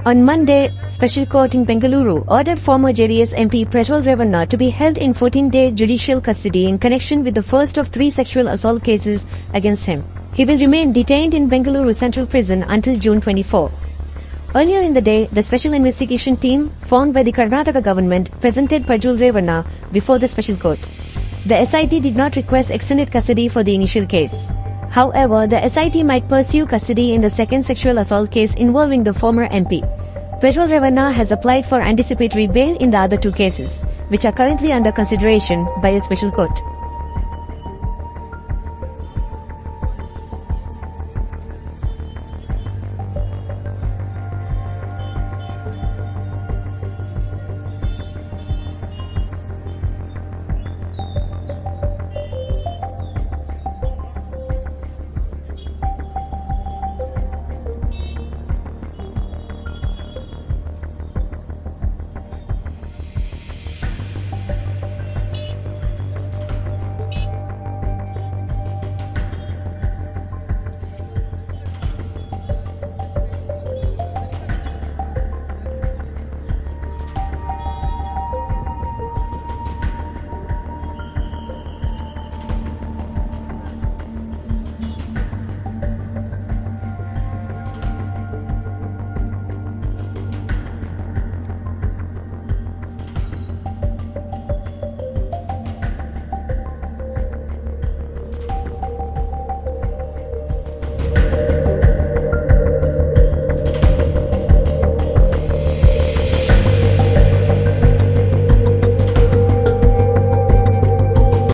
On Monday, Special Court in Bengaluru ordered former JDS MP Prajwal Revanna to be held in 14-day judicial custody in connection with the first of 3 sexual assault cases against him. He will remain detained in Bengaluru Central Prison until June 24. Earlier in the day, the special investigation team formed by the Karnataka government presented Prajwal Revanna before the special court. The SIT did not request extended custody for the initial case. However, the SIT might pursue custody in the second sexual assault case involving the former MP. Prajwal Revanna has applied for anticipatory bail in the other 2 cases, which are currently under consideration by a special court.